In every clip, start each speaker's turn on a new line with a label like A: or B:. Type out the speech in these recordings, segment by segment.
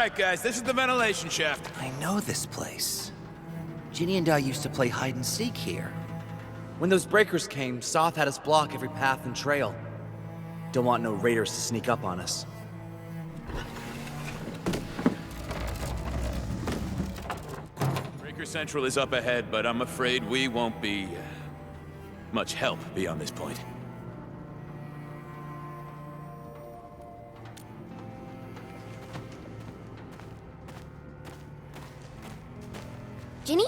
A: Alright guys, this is the ventilation shaft.
B: I know this place. Ginny and I used to play hide and seek here. When those breakers came, Soth had us block every path and trail. Don't want no raiders to sneak up on us.
A: Breaker Central is up ahead, but I'm afraid we won't be much help beyond this point.
C: Ginny?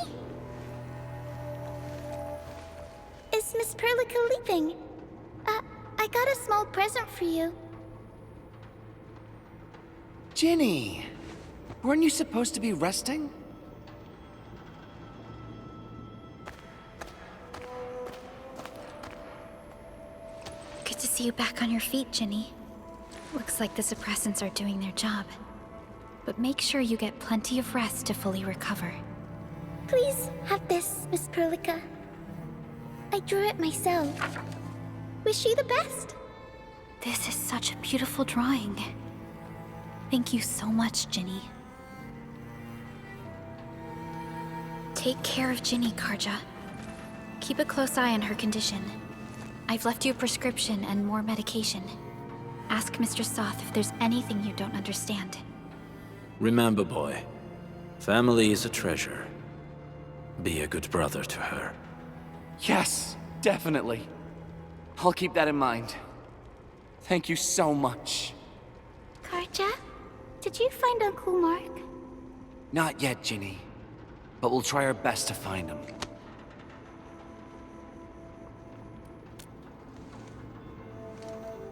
C: Is Miss Perlica leaving? I got a small present for you.
B: Ginny! Weren't you supposed to be resting?
D: Good to see you back on your feet, Ginny. Looks like the suppressants are doing their job. But make sure you get plenty of rest to fully recover.
C: Please have this, Miss Perlica. I drew it myself. Wish you the best.
D: This is such a beautiful drawing. Thank you so much, Ginny. Take care of Ginny, Karja. Keep a close eye on her condition. I've left you a prescription and more medication. Ask Mr. Soth if there's anything you don't understand.
E: Remember, boy, family is a treasure. Be a good brother to her.
B: Yes, definitely. I'll keep that in mind. Thank you so much.
C: Karja, did you find Uncle Mark?
B: Not yet, Ginny. But we'll try our best to find him.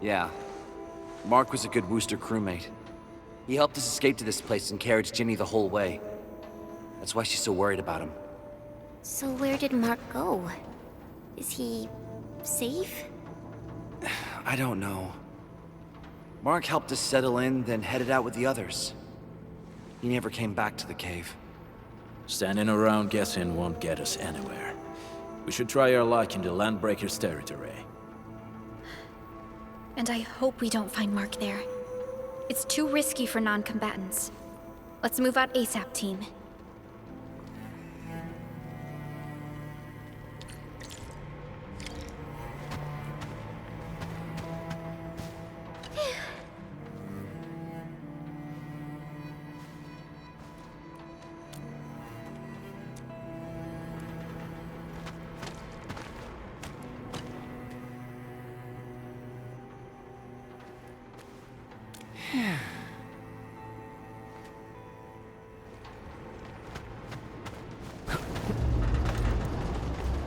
B: Yeah. Mark was a good Wooster crewmate. He helped us escape to this place and carried Ginny the whole way. That's why she's so worried about him.
C: So where did Mark go? Is he safe?
B: I don't know. Mark helped us settle in, then headed out with the others. He never came back to the cave.
E: Standing around guessing won't get us anywhere. We should try our luck in the Landbreakers' territory.
D: And I hope we don't find Mark there. It's too risky for non-combatants. Let's move out ASAP, team.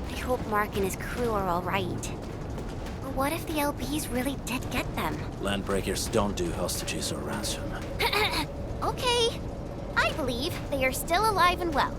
C: I hope Mark and his crew are all right. But what if the LBs really did get them?
E: Landbreakers don't do hostages or ransom.
C: Okay. I believe they are still alive and well.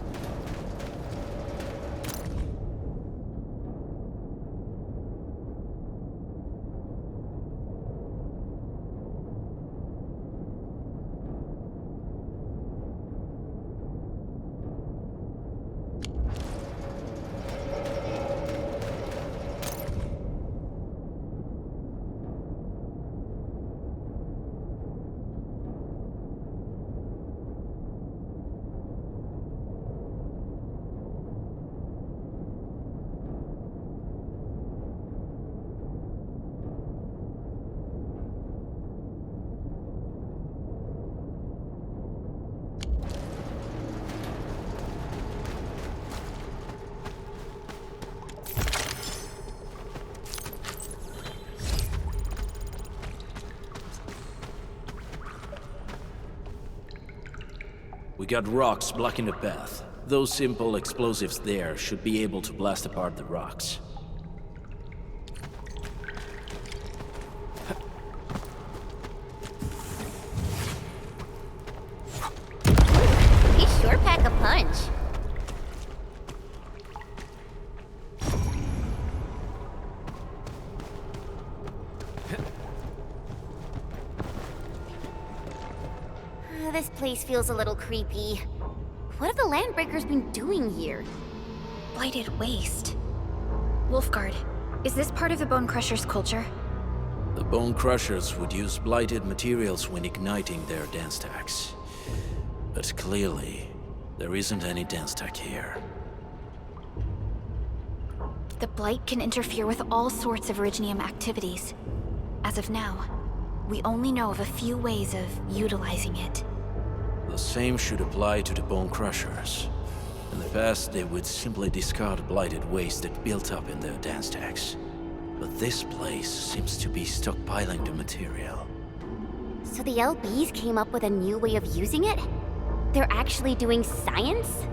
E: We got rocks blocking the path. Those simple explosives there should be able to blast apart the rocks.
C: He sure pack a punch. This place feels a little creepy. What have the Landbreakers been doing here?
D: Blighted waste. Wolfguard, is this part of the Bone Crusher's culture?
E: The Bone Crushers would use blighted materials when igniting their dance stacks. But clearly, there isn't any dance tech here.
D: The Blight can interfere with all sorts of Originium activities. As of now, we only know of a few ways of utilizing it.
E: The same should apply to the Bone Crushers. In the past, they would simply discard blighted waste that built up in their dance tags. But this place seems to be stockpiling the material.
C: So the LBs came up with a new way of using it? They're actually doing science?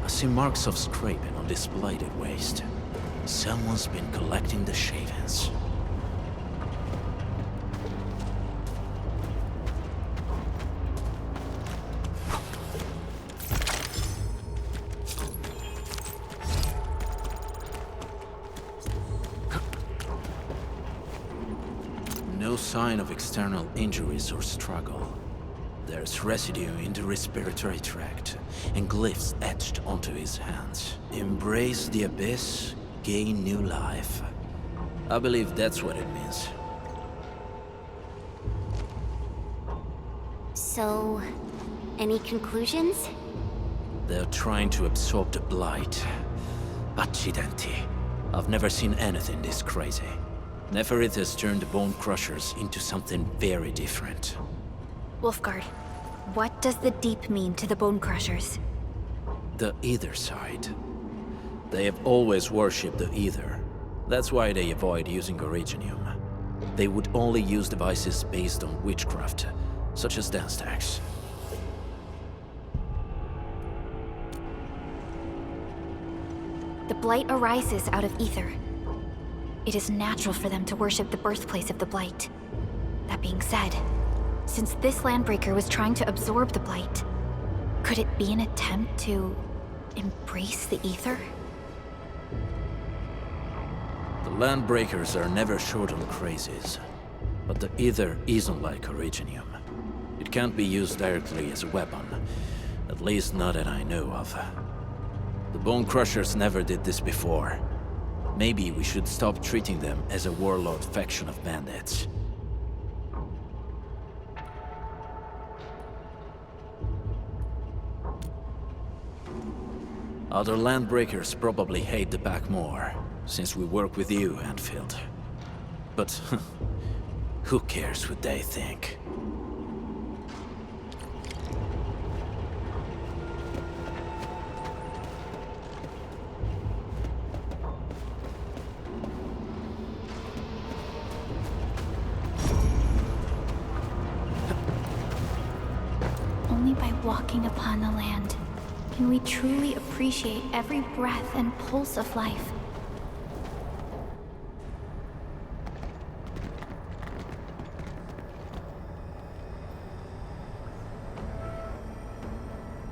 E: I see marks of scraping on this blighted waste. Someone's been collecting the shavings. No sign of external injuries or struggle. There's residue in the respiratory tract, and glyphs etched onto his hands. Embrace the abyss, gain new life. I believe that's what it means.
C: So, any conclusions?
E: They're trying to absorb the blight. Accidenti. I've never seen anything this crazy. Neferith has turned the Bone Crushers into something very different.
D: Wolfguard, what does the Deep mean to the Bone Crushers?
E: The Ether side. They have always worshipped the Ether. That's why they avoid using Originium. They would only use devices based on witchcraft, such as dance tags.
D: The Blight arises out of Ether. It is natural for them to worship the birthplace of the Blight. That being said, since this Landbreaker was trying to absorb the Blight, could it be an attempt to embrace the Ether?
E: The Landbreakers are never short on crazes, but the Ether isn't like Originium. It can't be used directly as a weapon, at least not that I know of. The Bone Crushers never did this before. Maybe we should stop treating them as a warlord faction of bandits. Other Landbreakers probably hate the pack more, since we work with you, Endfield. But who cares what they think?
D: Only by walking upon the land can we truly appreciate every breath and pulse of life.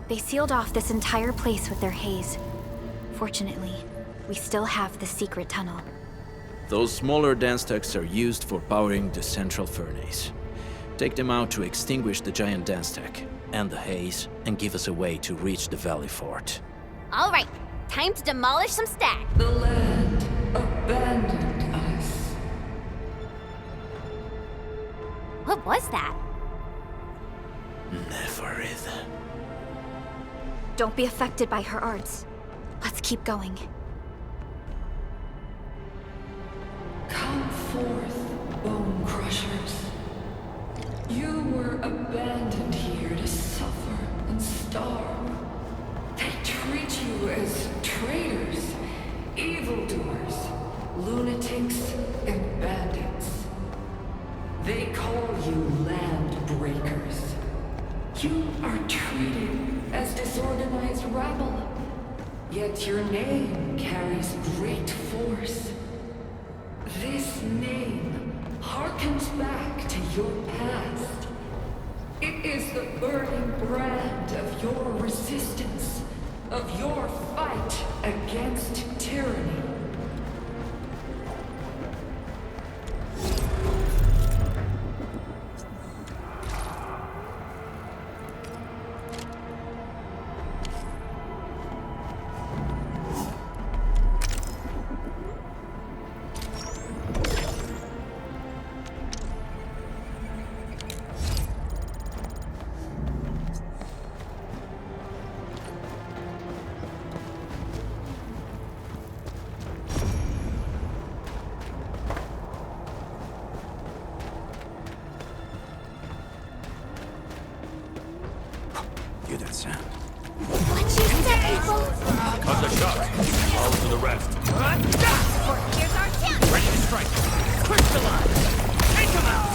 D: They sealed off this entire place with their haze. Fortunately, we still have the secret tunnel.
E: Those smaller dance tags are used for powering the central furnace. Take them out to extinguish the giant dance tag and the haze, and give us a way to reach the Valley Fort.
C: All right, time to demolish some stacks.
F: The land abandoned us.
C: What was that?
E: Neferith.
D: Don't be affected by her arts. Let's keep going.
F: Come forth, Bone Crushers. You were abandoned here to suffer and starve. They treat you as traitors, evildoers, lunatics, and bandits. They call you land breakers. You are treated as disorganized rabble, yet your name carries great force. This name harkens back to your past. It is the burning brand of your resistance, of your fight against tyranny.
C: Here's our chance!
B: Ready to strike. Push the line. Take him out.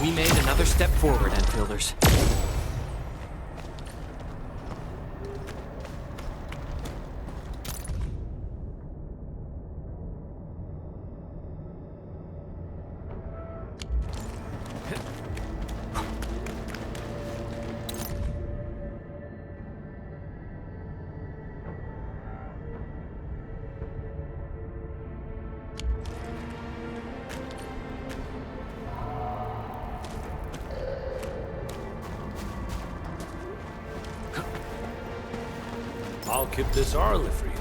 G: We made another step forward, Enfielders.
E: I'll keep this early for you.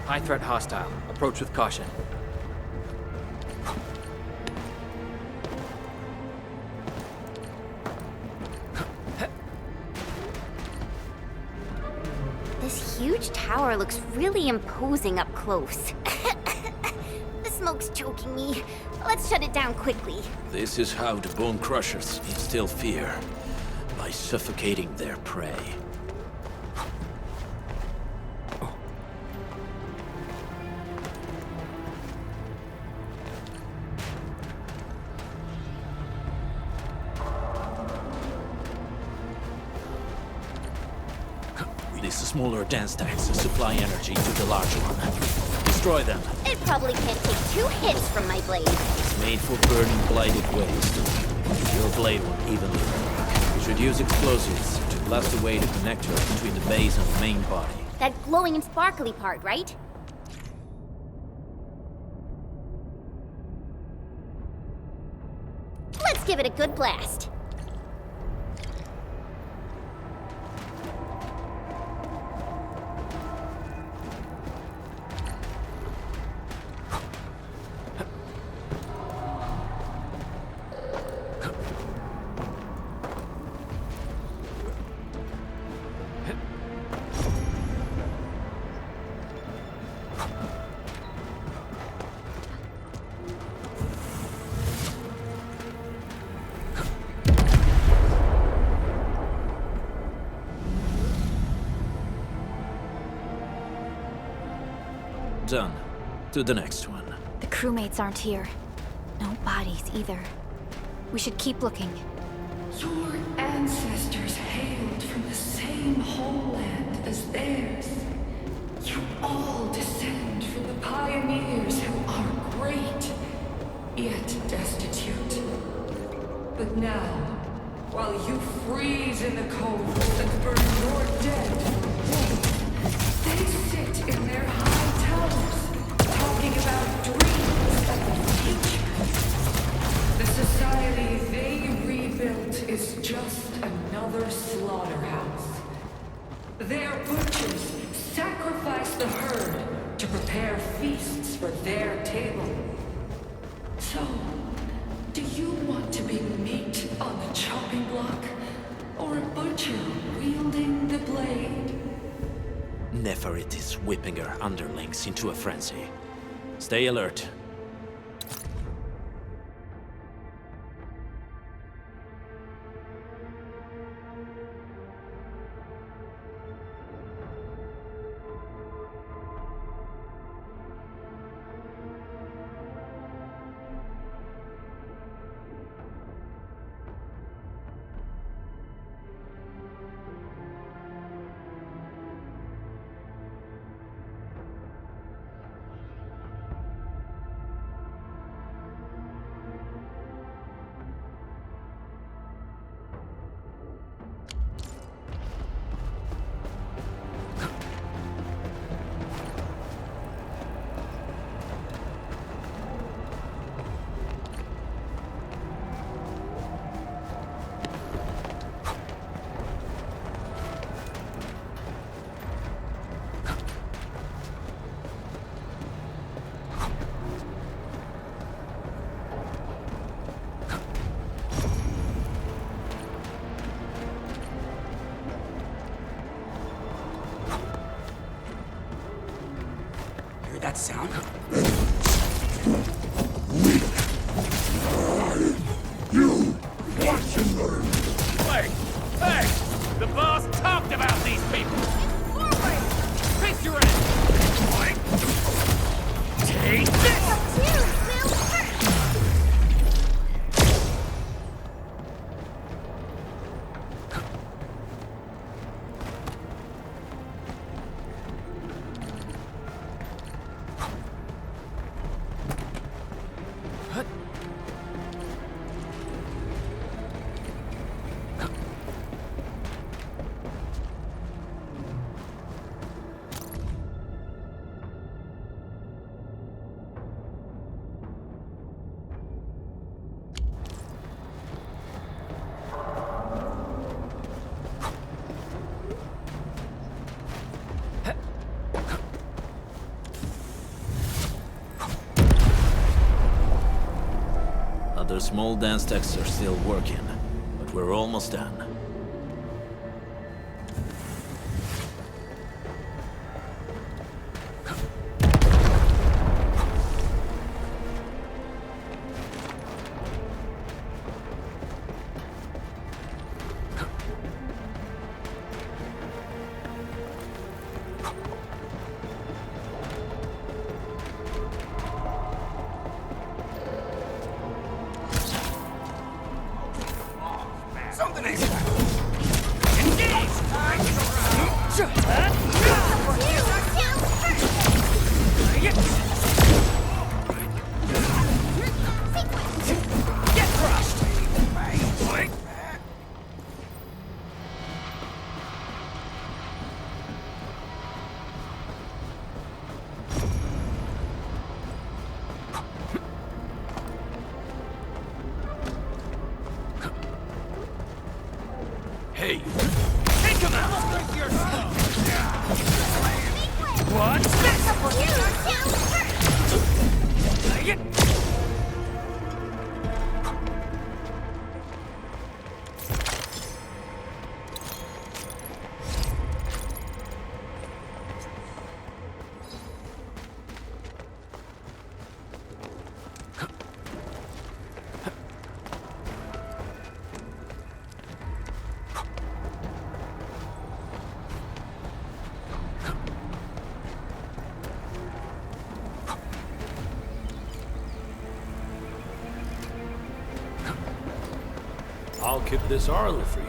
G: High threat hostile. Approach with caution.
C: This huge tower looks really imposing up close. The smoke's choking me. Let's shut it down quickly.
E: This is how the Bone Crushers instill fear, by suffocating their prey. These smaller dance stacks supply energy to the larger one. Destroy them.
C: It probably can't take 2 hits from my blade.
E: It's made for burning blighted waste. Your blade will evenly work. You should use explosives to blast away the connector between the base and the main body.
C: That glowing and sparkly part, right? Let's give it a good blast.
E: Done. To the next one.
D: The crewmates aren't here. No bodies either. We should keep looking.
F: Your ancestors hailed from the same homeland as theirs. You all descend from the pioneers who are great, yet destitute. But now, while you freeze in the cold and burn your dead for warmth. They sit in their high towers, talking about dreams and the future. The society they rebuilt is just another slaughterhouse. Their butchers sacrifice the herd to prepare feasts for their table. So, do you want to be meat on the chopping block, or a butcher wielding the blade?
E: Neferit is whipping her underlings into a frenzy. Stay alert.
B: Hear that sound?
H: You watch and learn.
A: Wait! Hey! The boss talked about these people!
C: Forward!
A: Face your end! Take this!
C: You will first!
E: Other small dance techs are still working, but we're almost done.
B: Something ain't
I: Get crushed!
A: Hey! Take him out! What?
I: I'll keep this early for you.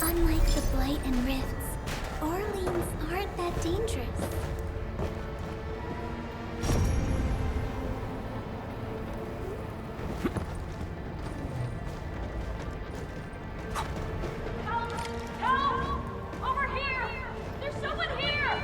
C: Unlike the Blight and Rifts, Orleans aren't that dangerous.
I: Help! Over here! There's someone here!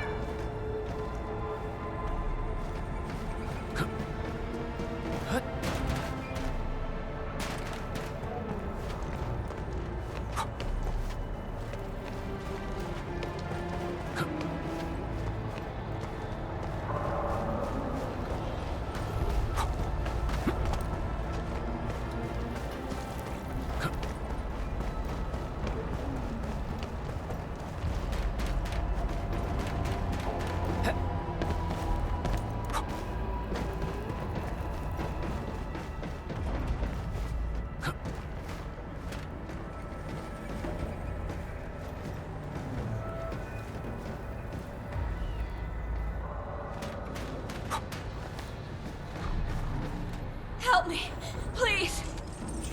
I: Help me! Please!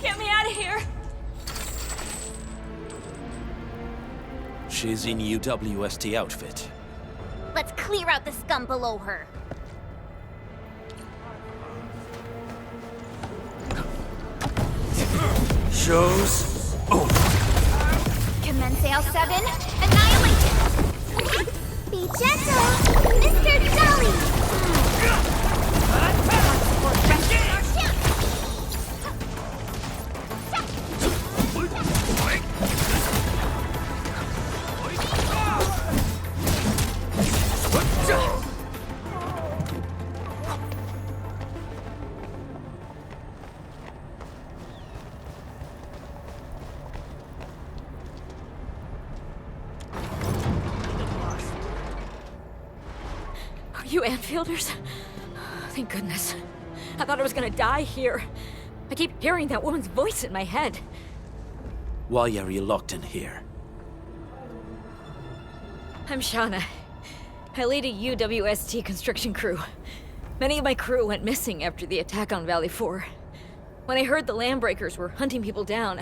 I: Get me out of here!
E: She's in UWST outfit.
C: Let's clear out the scum below her.
E: Show's over.
C: Commence L7, annihilation! Be gentle, Mr. Jolly!
I: Are you Enfielders? Thank goodness. I thought I was gonna die here. I keep hearing that woman's voice in my head.
E: Why are you locked in here?
I: I'm Shauna. I lead a UWST construction crew. Many of my crew went missing after the attack on Valley 4. When I heard the Landbreakers were hunting people down,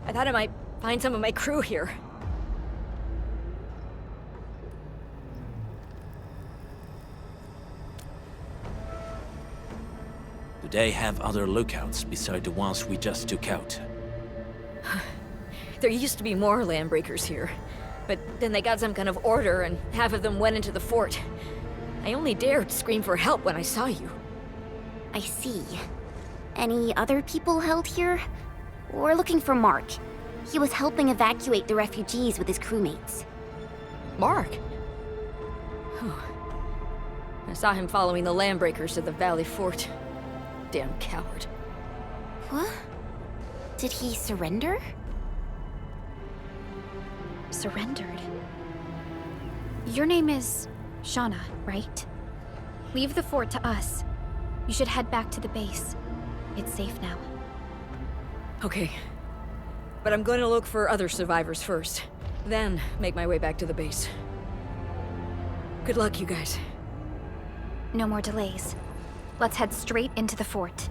I: I thought I might find some of my crew here.
E: Do they have other lookouts beside the ones we just took out?
I: There used to be more Landbreakers here, but then they got some kind of order and half of them went into the fort. I only dared scream for help when I saw you.
C: I see. Any other people held here? We're looking for Mark. He was helping evacuate the refugees with his crewmates.
I: Mark? Whew. I saw him following the Landbreakers to the Valley Fort. Damn coward.
C: What? Did he surrender?
D: Surrendered. Your name is Shauna, right? Leave the fort to us. You should head back to the base. It's safe now.
I: Okay. But I'm going to look for other survivors first. Then make my way back to the base. Good luck, you guys.
D: No more delays. Let's head straight into the fort.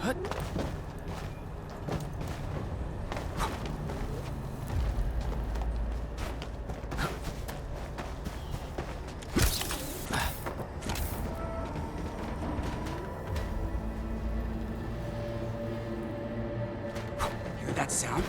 B: Hear that sound?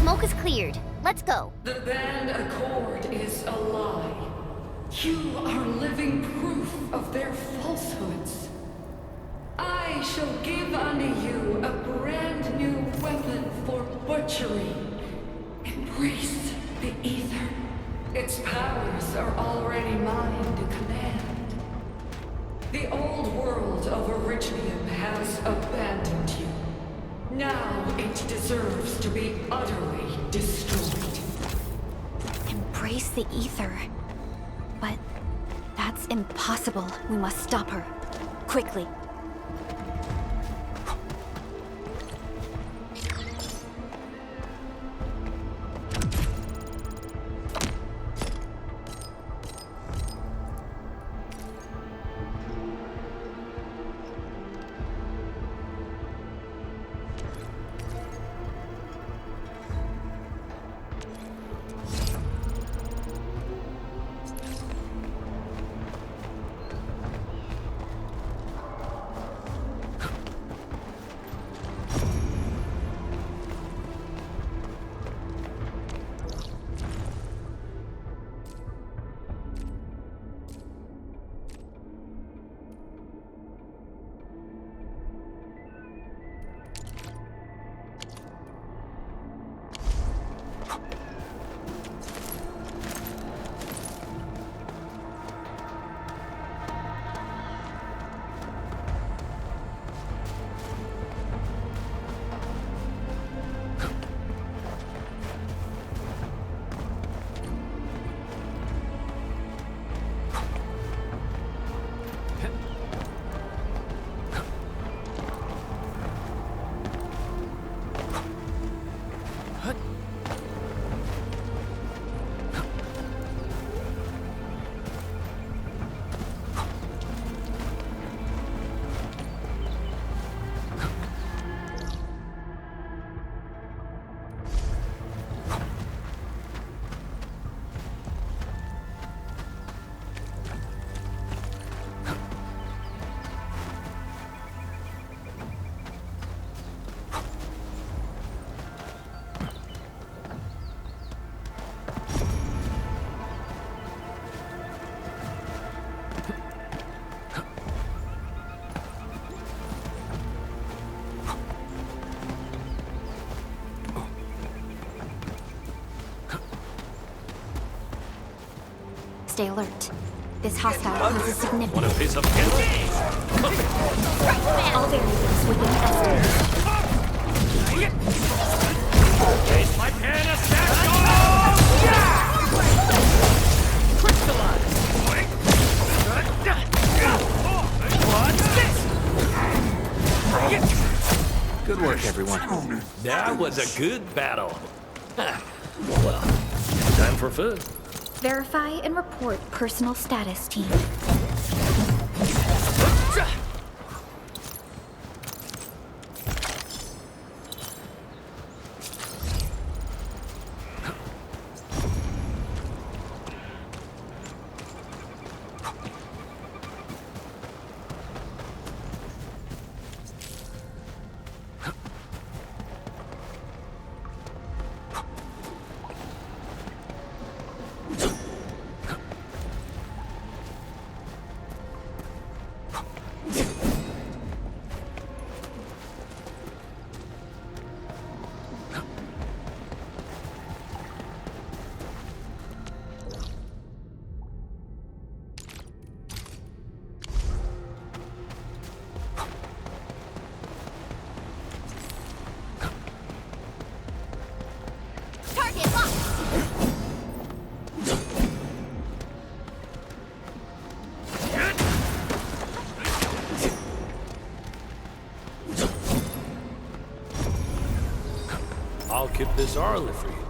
C: Smoke is cleared. Let's go.
F: The band accord is a lie. You are living proof of their falsehoods. I shall give unto you a brand new weapon for butchery. Embrace the ether. Its powers are already mine to command. The old world of Originium has abandoned you. Now it deserves to be utterly destroyed.
D: Embrace the ether. But that's impossible. We must stop her. Quickly. Stay alert. This hostile poses significant.
E: Want a piece of cake?
D: All variables within estimate.
E: Taste my pan of stack. Good work, everyone. That was a good battle. Well, time for food.
D: Verify and report personal status, team.
J: I'll keep this early for you.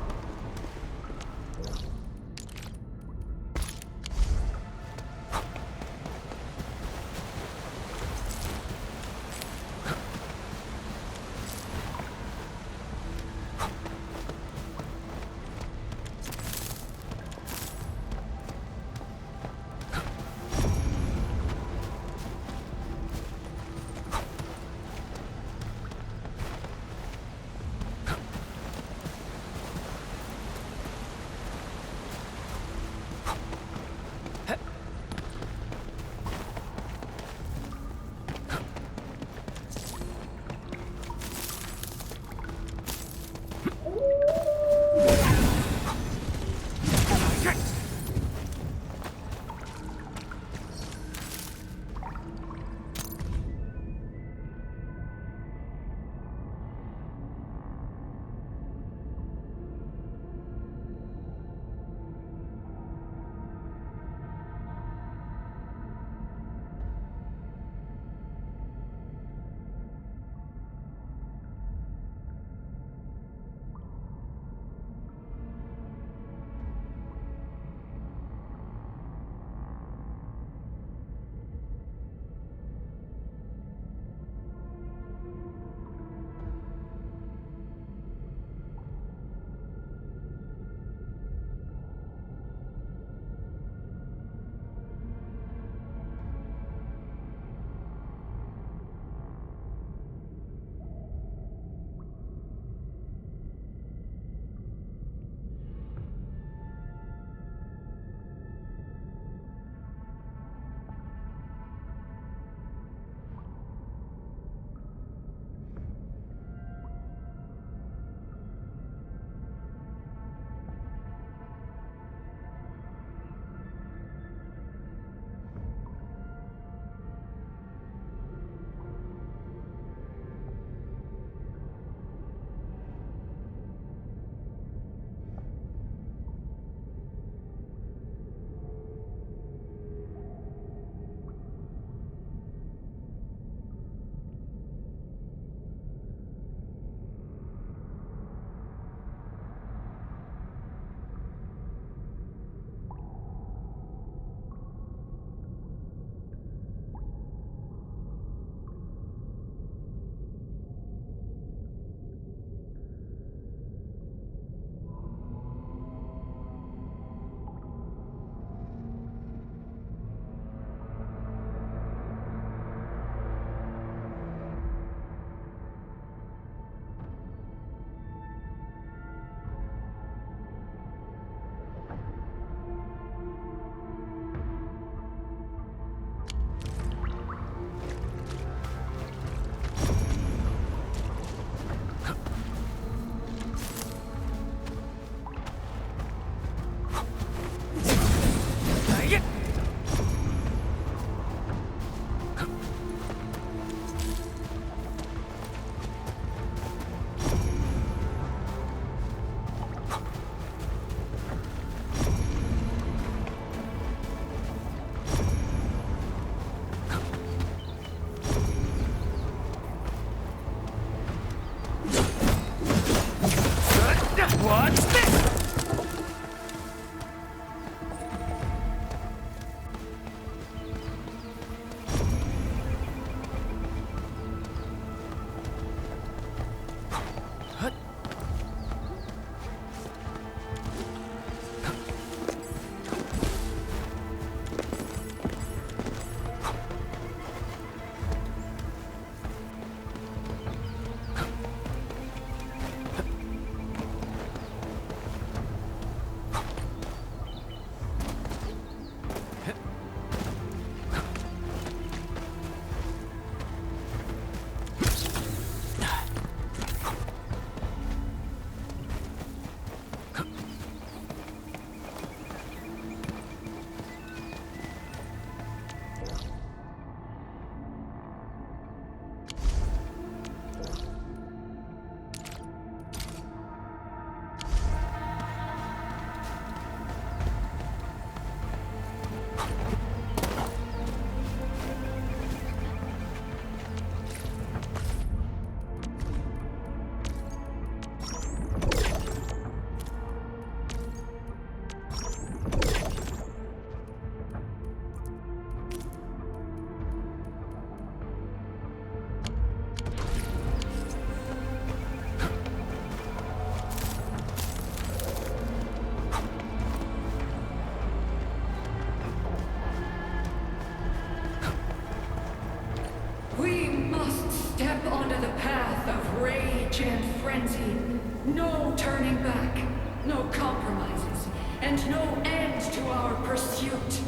F: frenzy. No turning back, no compromises, and no end to our pursuit.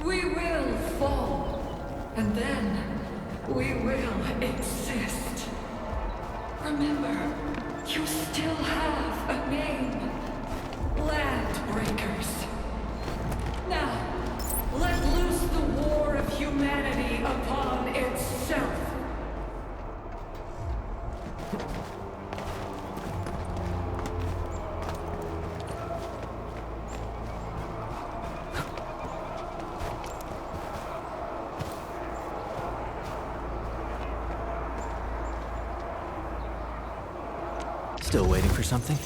F: We will fall, and then we will exist. Remember, you still have a name. Landbreakers. Now, let loose the war of humanity upon itself.
B: Still waiting for something?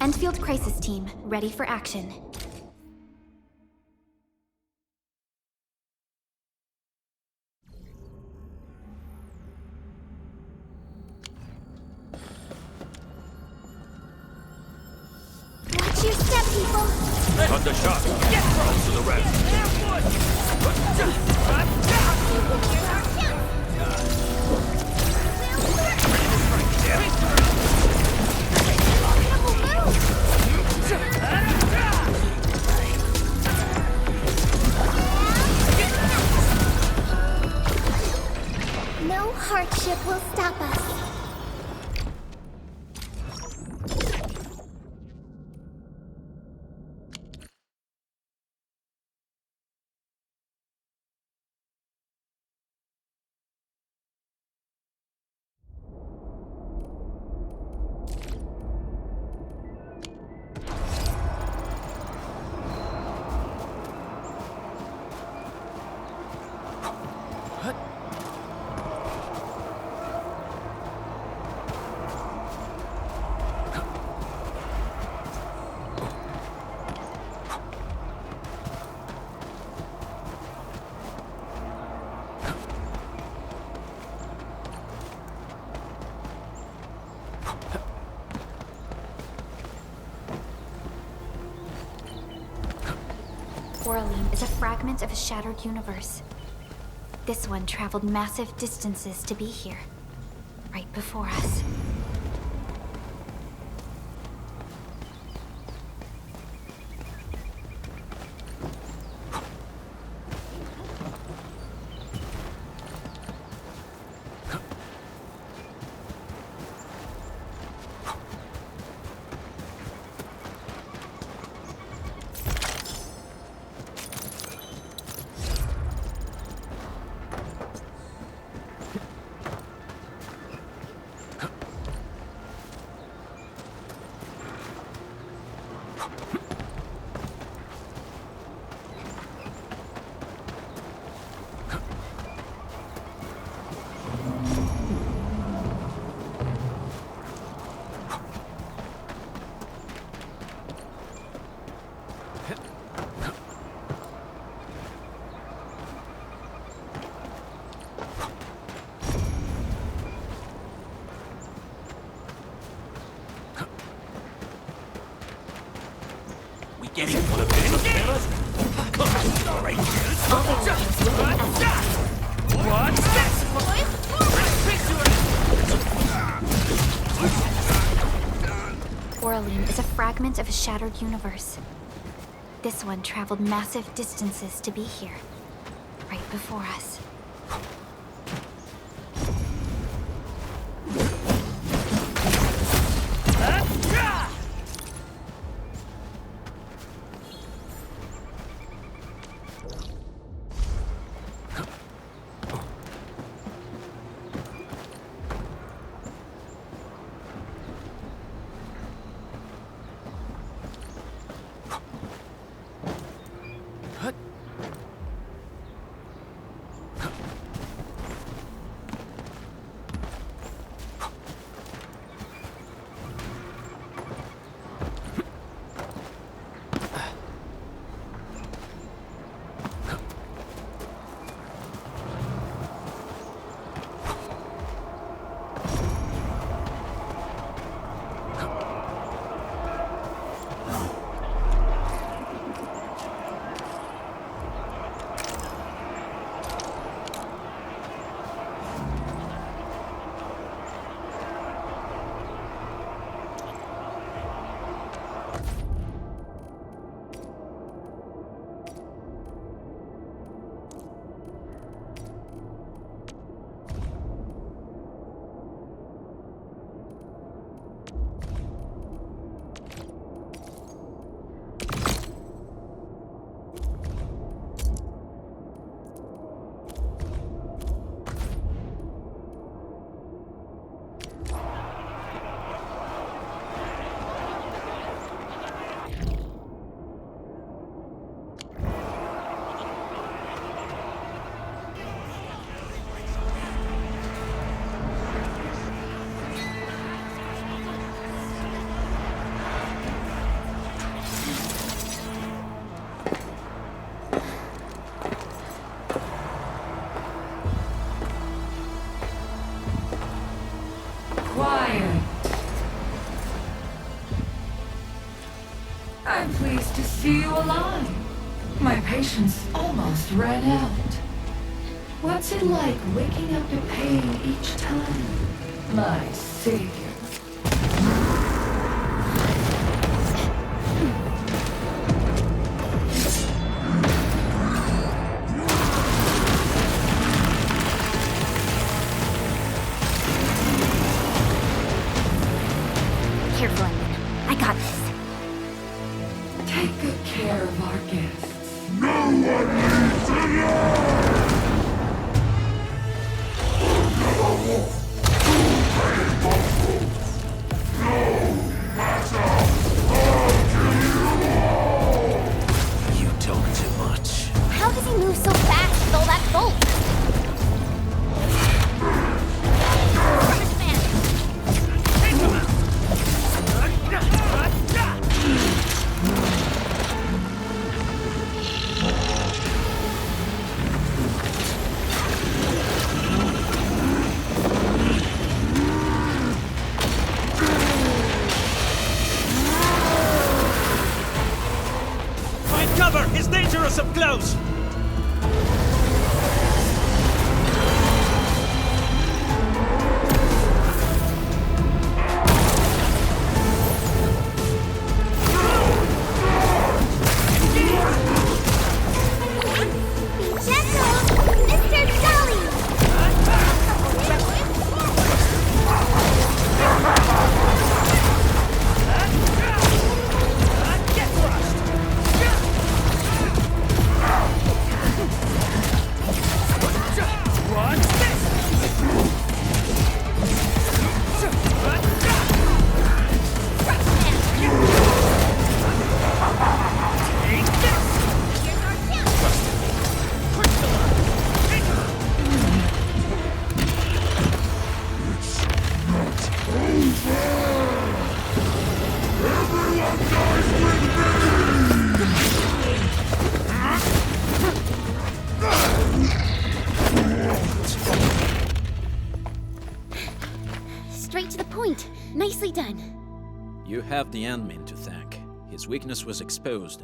D: Endfield Crisis Team, ready for action.
C: Watch your step, people!
A: Cut the shot. Get to the rest.
C: No hardship will stop us.
D: Oraline is a fragment of a shattered universe. This one traveled massive distances to be here, right before us.
A: getting one of these. What's this?
D: Oraline is a fragment of a shattered universe. This one traveled massive distances to be here, right before us.
F: Quiet. I'm pleased to see you alive. My patience almost ran out. What's it like waking up to pain each time? My savior.
C: Careful, Onion. I got this.
F: Take good care of our guests.
H: No one needs to know! Never walk through pain bubbles. No matter how kill you all!
E: You talk too much.
C: How does he move so fast with all that bolt? Rubbish man!
A: Find cover! He's dangerous up close!
C: Gentle! Mr. Sully! Straight to the point. Nicely done.
E: You have the admin to thank. His weakness was exposed.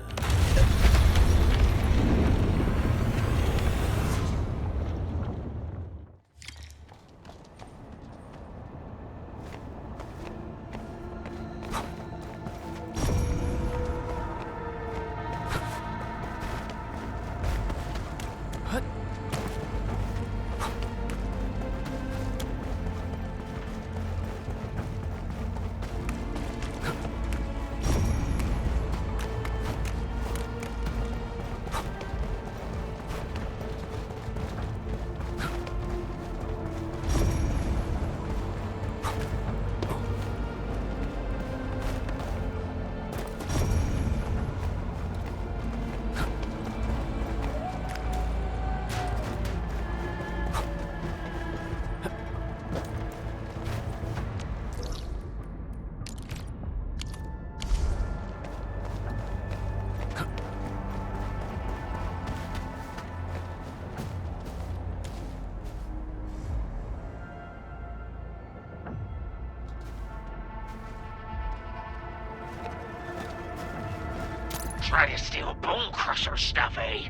J: Try to steal Bone Crusher stuff, eh?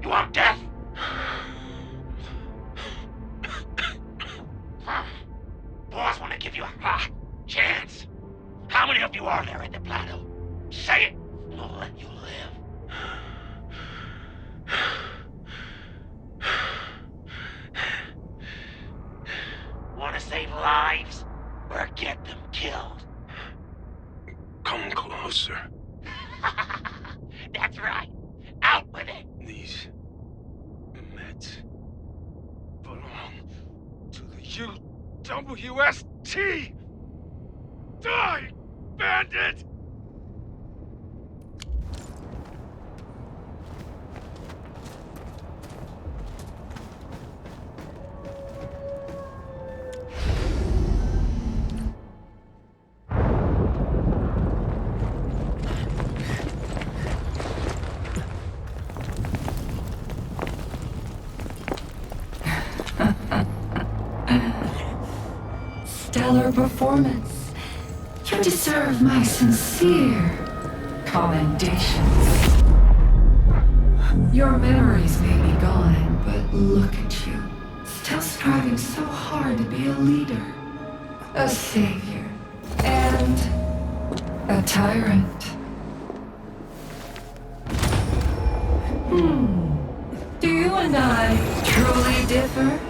J: You want death? Boss want to give you a chance. How many of you are there at the plateau? Say it, and I'll let you live. Want to save lives, or get them killed?
H: Come closer.
J: That's right. Out with it.
H: These meds belong to the UWST. Die, bandit!
F: Stellar performance. You deserve my sincere commendations. Your memories may be gone, but look at you. Still striving so hard to be a leader, a savior, and a tyrant. Do you and I truly differ?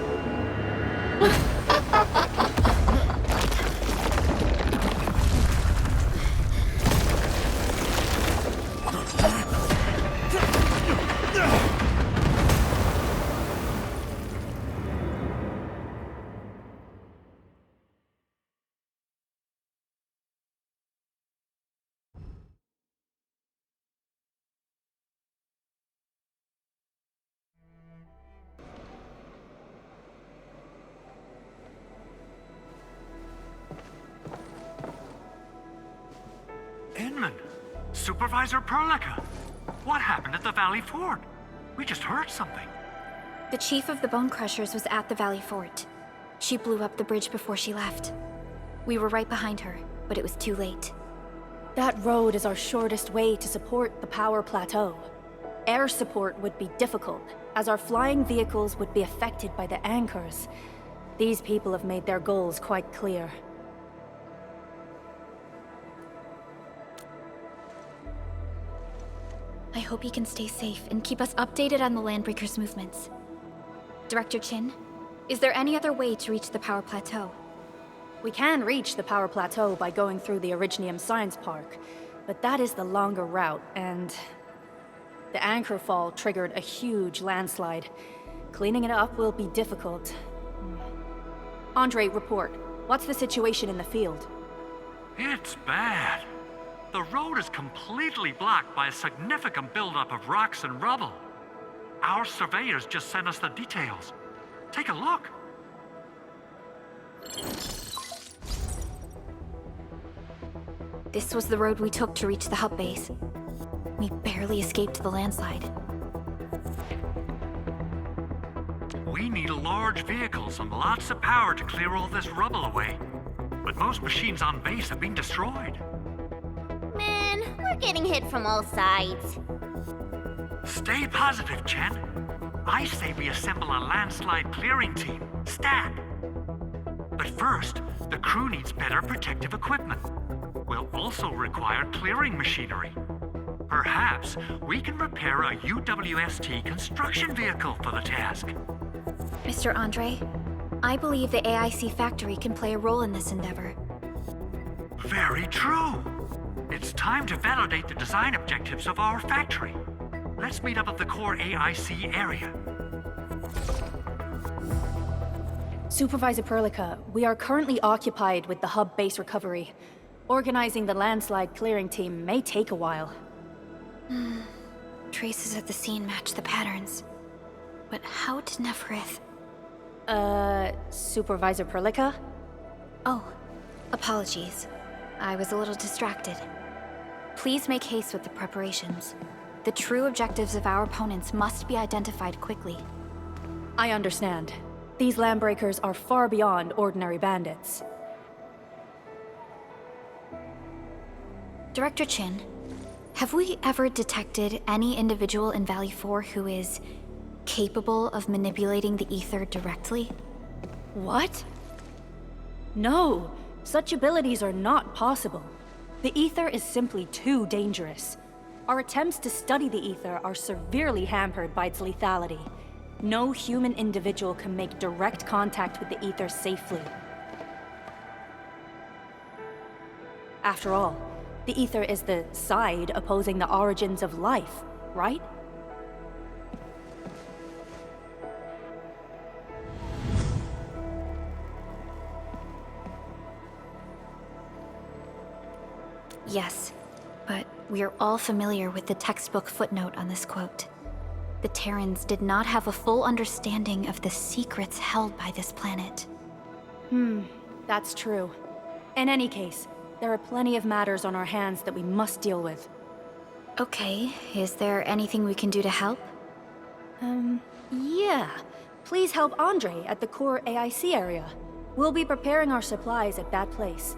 K: Inman! Supervisor Perlica! What happened at the Valley Fort? We just heard something.
D: The chief of the Bone Crushers was at the Valley Fort. She blew up the bridge before she left. We were right behind her, but it was too late.
L: That road is our shortest way to support the power plateau. Air support would be difficult, as our flying vehicles would be affected by the anchors. These people have made their goals quite clear.
D: I hope he can stay safe and keep us updated on the Landbreakers' movements. Director Chin, is there any other way to reach the power plateau?
L: We can reach the power plateau by going through the Originium Science Park, but that is the longer route, and the anchor fall triggered a huge landslide. Cleaning it up will be difficult. Andre, report. What's the situation in the field?
K: It's bad. The road is completely blocked by a significant buildup of rocks and rubble. Our surveyors just sent us the details. Take a look.
D: This was the road we took to reach the hub base. We barely escaped the landslide.
K: We need large vehicles and lots of power to clear all this rubble away. But most machines on base have been destroyed.
C: We're getting hit from all sides.
K: Stay positive, Chen. I say we assemble a landslide clearing team, stat. But first, the crew needs better protective equipment. We'll also require clearing machinery. Perhaps we can repair a UWST construction vehicle for the task.
D: Mr. Andre, I believe the AIC factory can play a role in this endeavor.
K: Very true. It's time to validate the design objectives of our factory. Let's meet up at the core AIC area.
L: Supervisor Perlica, we are currently occupied with the hub base recovery. Organizing the landslide clearing team may take a while.
D: Traces at the scene match the patterns. But how did Neferith...
L: Supervisor Perlica?
D: Oh, apologies. I was a little distracted. Please make haste with the preparations. The true objectives of our opponents must be identified quickly.
L: I understand. These landbreakers are far beyond ordinary bandits.
D: Director Chin, have we ever detected any individual in Valley 4 who is capable of manipulating the ether directly?
L: What? No, such abilities are not possible. The ether is simply too dangerous. Our attempts to study the ether are severely hampered by its lethality. No human individual can make direct contact with the ether safely. After all, the ether is the side opposing the origins of life, right?
D: Yes, but we are all familiar with the textbook footnote on this quote. The Terrans did not have a full understanding of the secrets held by this planet.
L: That's true. In any case, there are plenty of matters on our hands that we must deal with.
D: Okay, is there anything we can do to help?
L: Yeah. Please help Andre at the core AIC area. We'll be preparing our supplies at that place.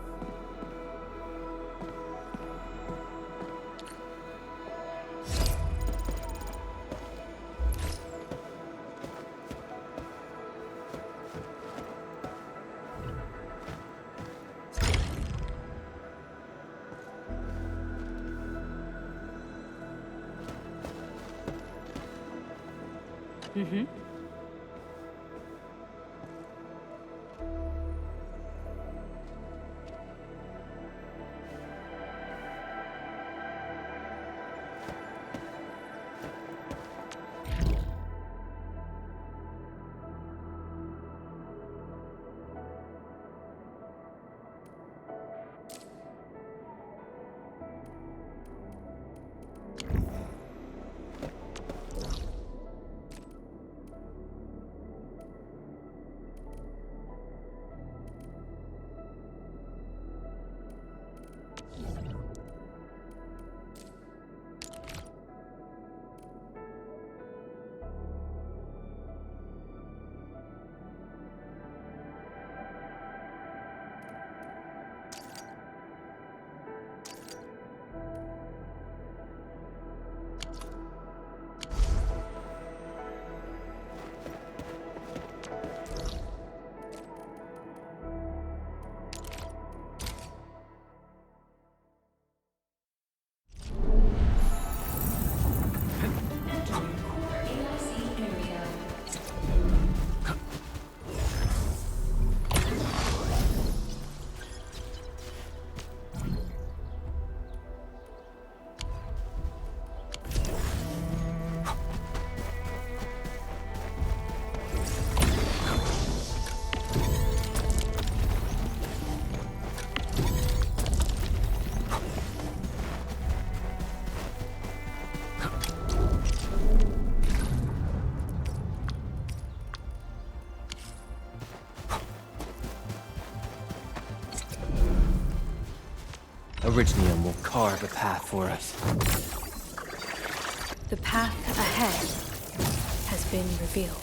B: Originium will carve a path for us.
F: The path ahead has been revealed.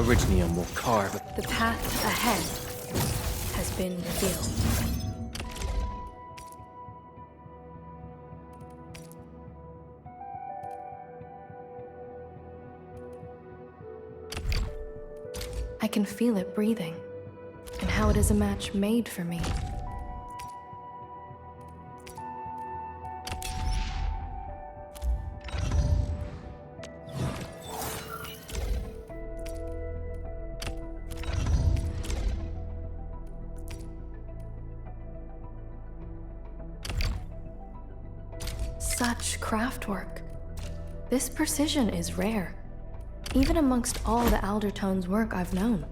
E: Originium will carve.
L: The path ahead has been revealed. I can feel it breathing, and how it is a match made for me. Such craftwork. This precision is rare, even amongst all the Aldertone's work I've known.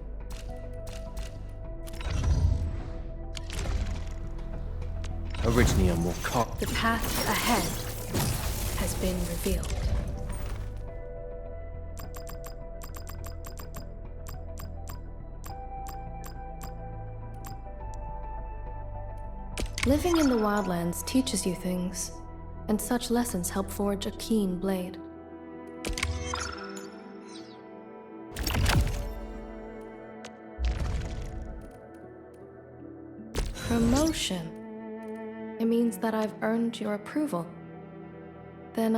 E: Originium will carve.
L: The path ahead has been revealed. Living in the wildlands teaches you things, and such lessons help forge a keen blade. Promotion. It means that I've earned your approval. Then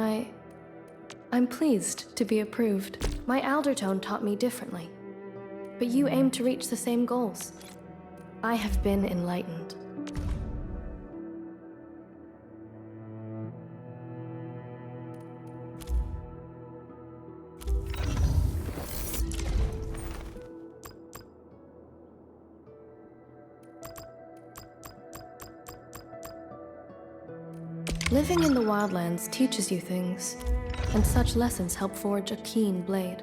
L: I'm pleased to be approved. My Aldertone taught me differently, but you aim to reach the same goals. I have been enlightened. Living in the wildlands teaches you things, and such lessons help forge a keen blade.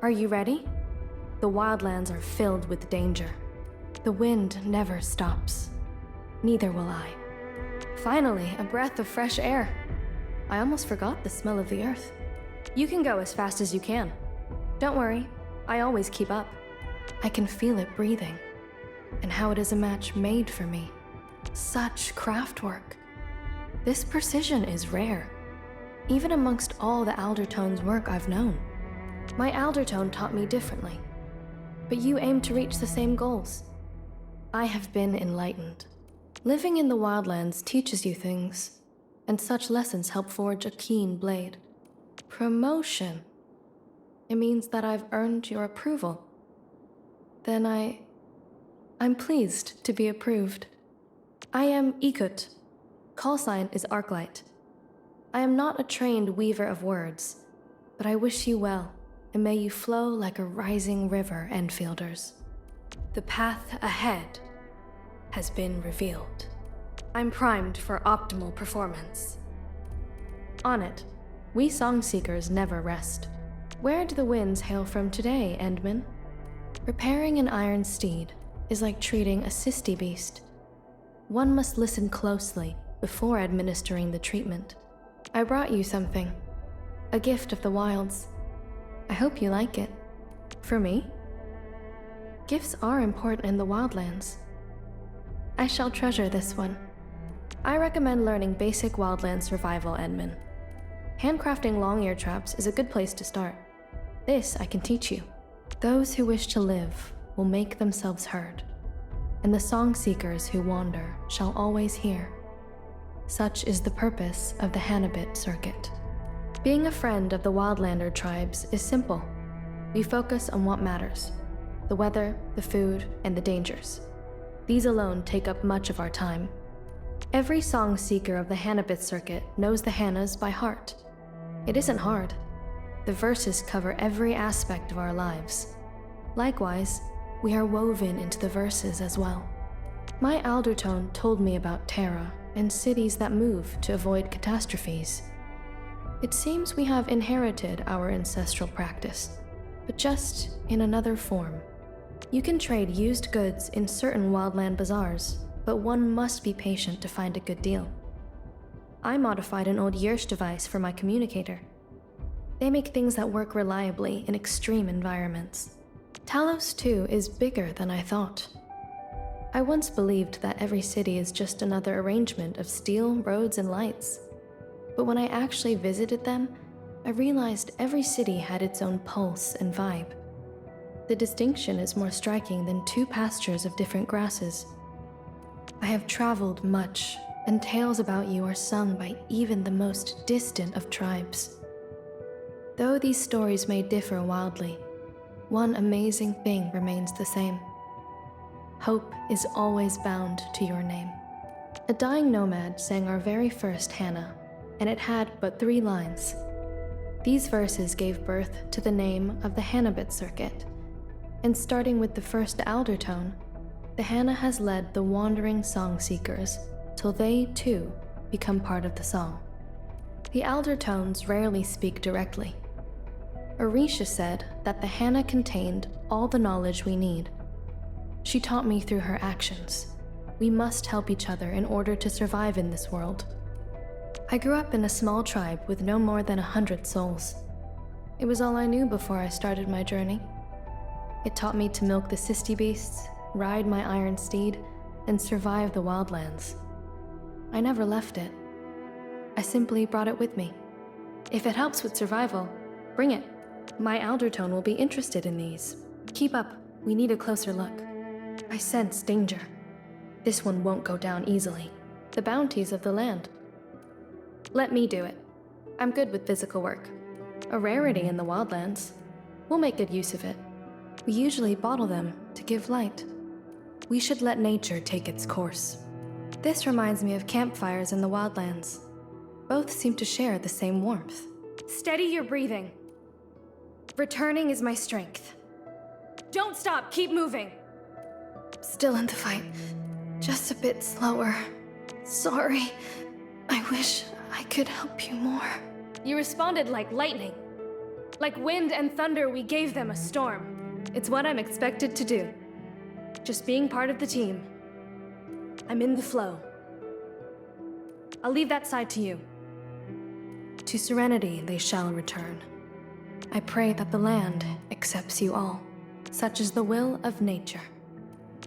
L: Are you ready? The wildlands are filled with danger. The wind never stops. Neither will I. Finally, a breath of fresh air. I almost forgot the smell of the earth. You can go as fast as you can. Don't worry, I always keep up. I can feel it breathing, and how it is a match made for me. Such craftwork. This precision is rare, even amongst all the Aldertone's work I've known. My Aldertone taught me differently, but you aim to reach the same goals. I have been enlightened. Living in the wildlands teaches you things, and such lessons help forge a keen blade. Promotion. It means that I've earned your approval. Then I'm pleased to be approved. I am Ikut. Call sign is Arklight. I am not a trained weaver of words, but I wish you well, and may you flow like a rising river, Enfielders. The path ahead has been revealed. I'm primed for optimal performance. On it, we song seekers never rest. Where do the winds hail from today, Endman? Repairing an iron steed is like treating a cysty beast. One must listen closely before administering the treatment. I brought you something. A gift of the wilds. I hope you like it. For me? Gifts are important in the wildlands. I shall treasure this one. I recommend learning basic wildland survival, Edmund. Handcrafting long ear traps is a good place to start. This I can teach you. Those who wish to live will make themselves heard, and the song seekers who wander shall always hear. Such is the purpose of the Hannabit Circuit. Being a friend of the Wildlander tribes is simple. We focus on what matters: the weather, the food, and the dangers. These alone take up much of our time. Every song seeker of the Hannabit Circuit knows the Hannas by heart. It isn't hard. The verses cover every aspect of our lives. Likewise, we are woven into the verses as well. My Aldertone told me about Terra and cities that move to avoid catastrophes. It seems we have inherited our ancestral practice, but just in another form. You can trade used goods in certain wildland bazaars, but one must be patient to find a good deal. I modified an old Yersh device for my communicator. They make things that work reliably in extreme environments. Talos, too, is bigger than I thought. I once believed that every city is just another arrangement of steel, roads, and lights. But when I actually visited them, I realized every city had its own pulse and vibe. The distinction is more striking than two pastures of different grasses. I have traveled much, and tales about you are sung by even the most distant of tribes. Though these stories may differ wildly, one amazing thing remains the same. Hope is always bound to your name. A dying nomad sang our very first Hannah, and it had but 3 lines. These verses gave birth to the name of the Hannabit Circuit, and starting with the first Aldertone, the Hannah has led the wandering song seekers till they, too, become part of the song. The Aldertones rarely speak directly. Orisha said that the Hannah contained all the knowledge we need. She taught me through her actions. We must help each other in order to survive in this world. I grew up in a small tribe with no more than 100 souls. It was all I knew before I started my journey. It taught me to milk the cysty beasts, ride my iron steed, and survive the wildlands. I never left it. I simply brought it with me. If it helps with survival, bring it. My Aldertone will be interested in these. Keep up, we need a closer look. I sense danger. This one won't go down easily. The bounties of the land. Let me do it. I'm good with physical work. A rarity in the wildlands. We'll make good use of it. We usually bottle them to give light. We should let nature take its course. This reminds me of campfires in the wildlands. Both seem to share the same warmth. Steady your breathing. Returning is my strength. Don't stop, keep moving. Still in the fight, just a bit slower. Sorry, I wish I could help you more. You responded like lightning.
M: Like wind and thunder, we gave them a storm. It's what I'm expected to do. Just being part of the team. I'm in the flow. I'll leave that side to you. To serenity they shall return. I pray that the land accepts you all. Such is the will of nature.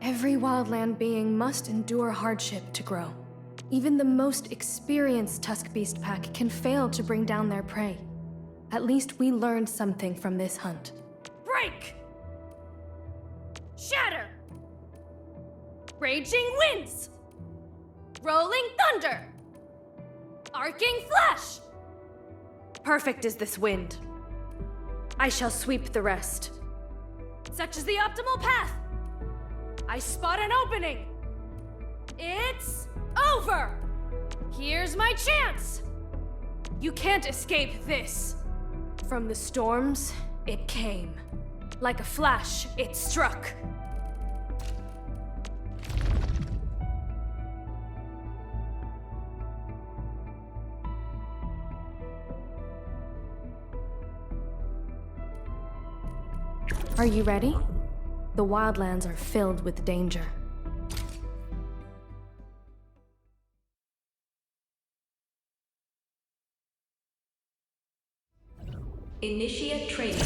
M: Every wildland being must endure hardship to grow. Even the most experienced Tusk Beast pack can fail to bring down their prey. At least we learned something from this hunt. Break! Shatter! Raging winds! Rolling thunder! Arcing flash! Perfect is this wind. I shall sweep the rest. Such is the optimal path! I spot an opening! It's over! Here's my chance! You can't escape this. From the storms, it came. Like a flash, it struck. Are you ready? The wildlands are filled with danger.
F: Initiate training.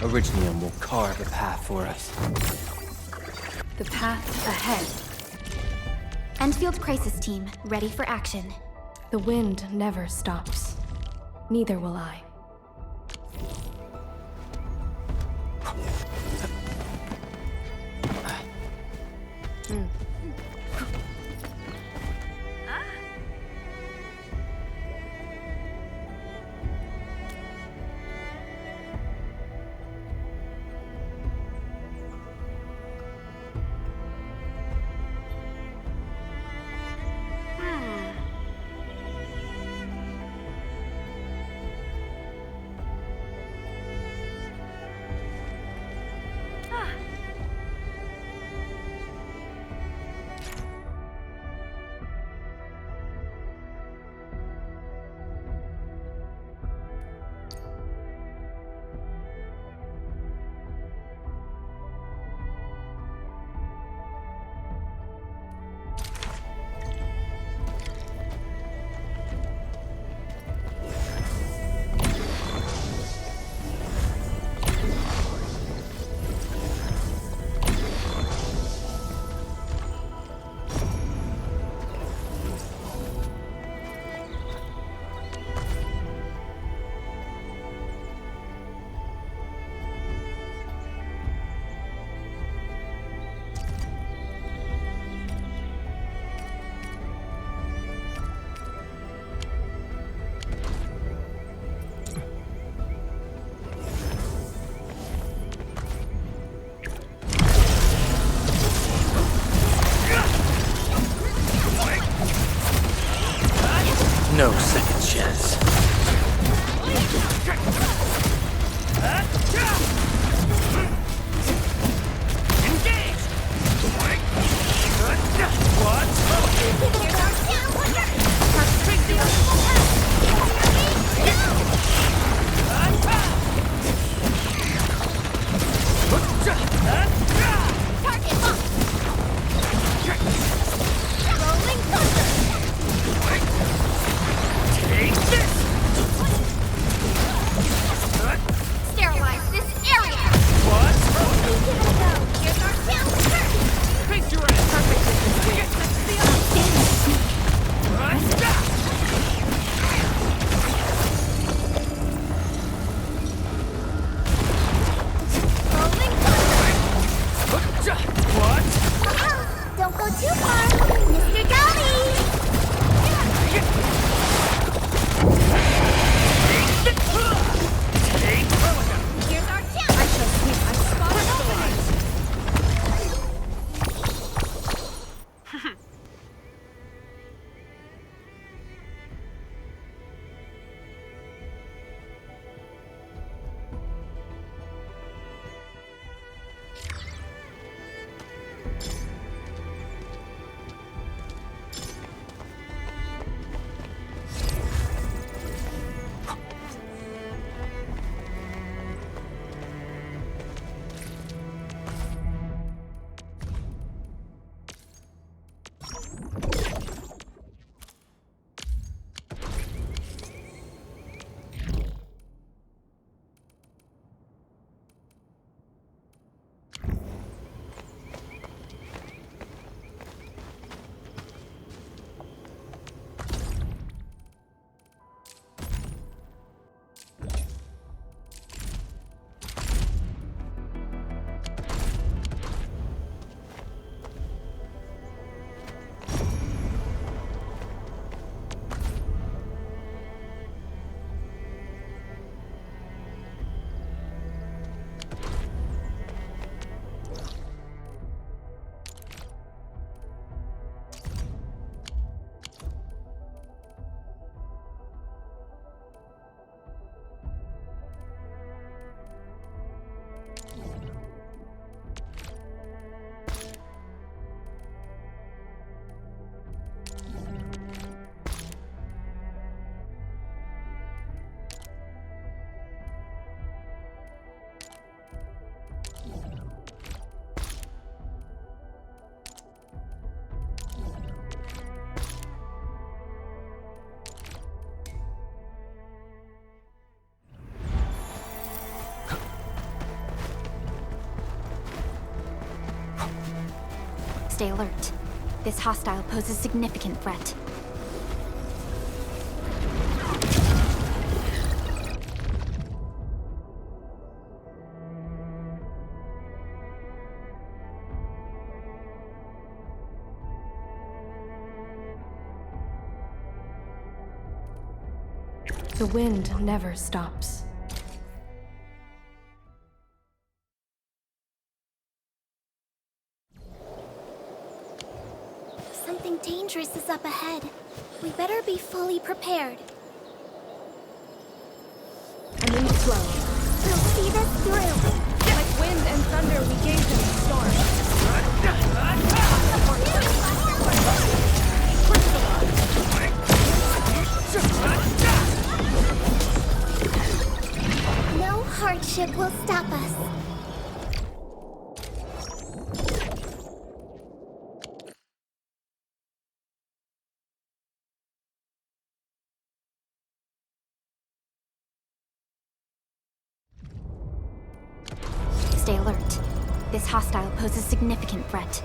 B: Originium will carve a path for us.
L: The path ahead.
C: Endfield Crisis Team, ready for action.
M: The wind never stops. Neither will I.
C: Stay alert. This hostile poses significant threat.
M: The wind never stops.
C: Something dangerous is up ahead. We better be fully prepared.
M: I'm in the flow.
C: We'll see this through.
M: Like wind and thunder, we gave them a storm.
C: No hardship will stop us. Stay alert. This hostile poses significant threat.